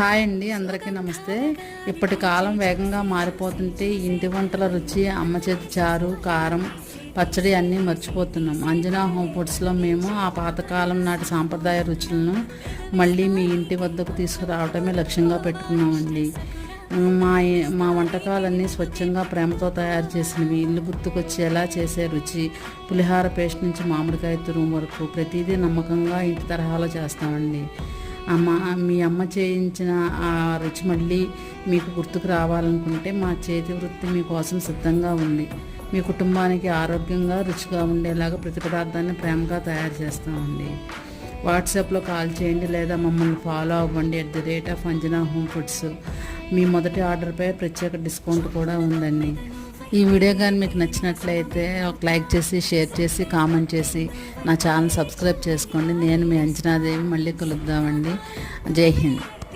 Hi అండి, అందరికీ నమస్తే. ఇప్పటి కాలం వేగంగా మారిపోతుంటే ఇంటి వంటల రుచి, అమ్మ చేతి చారు, కారం, పచ్చడి అన్నీ మర్చిపోతున్నాం. అంజనా హోమ్ ఫుడ్స్లో మేము ఆ పాతకాలం నాటి సాంప్రదాయ రుచులను మళ్ళీ మీ ఇంటి వద్దకు తీసుకురావటమే లక్ష్యంగా పెట్టుకున్నామండి. మా మా వంటకాలన్నీ స్వచ్ఛంగా ప్రేమతో తయారు చేసినవి, ఇల్లు గుర్తుకొచ్చేలా చేసే రుచి. పులిహార పేస్ట్ నుంచి మామిడికాయ తురుము వరకు ప్రతిదీ నమ్మకంగా ఇంటి తరహాలో చేస్తామండి. మీ అమ్మ చేయించిన ఆ రుచి మళ్ళీ మీకు గుర్తుకు రావాలనుకుంటే మా చేతి వృత్తి మీకోసం సిద్ధంగా ఉంది. మీ కుటుంబానికి ఆరోగ్యంగా, రుచిగా ఉండేలాగా ప్రతి పదార్థాన్ని ప్రేమగా తయారు చేస్తామండి. వాట్సాప్లో కాల్ చేయండి లేదా మమ్మల్ని ఫాలో అవ్వండి @అంజనా హోమ్ ఫుడ్స్. మీ మొదటి ఆర్డర్పై ప్రత్యేక డిస్కౌంట్ కూడా ఉందండి. ఈ వీడియో కానీ మీకు నచ్చినట్లయితే ఒక లైక్ చేసి, షేర్ చేసి, కామెంట్ చేసి నా ఛానల్ సబ్స్క్రైబ్ చేసుకోండి. నేను మీ అంజనాదేవి. మళ్ళీ కలుద్దామండి. జై హింద్.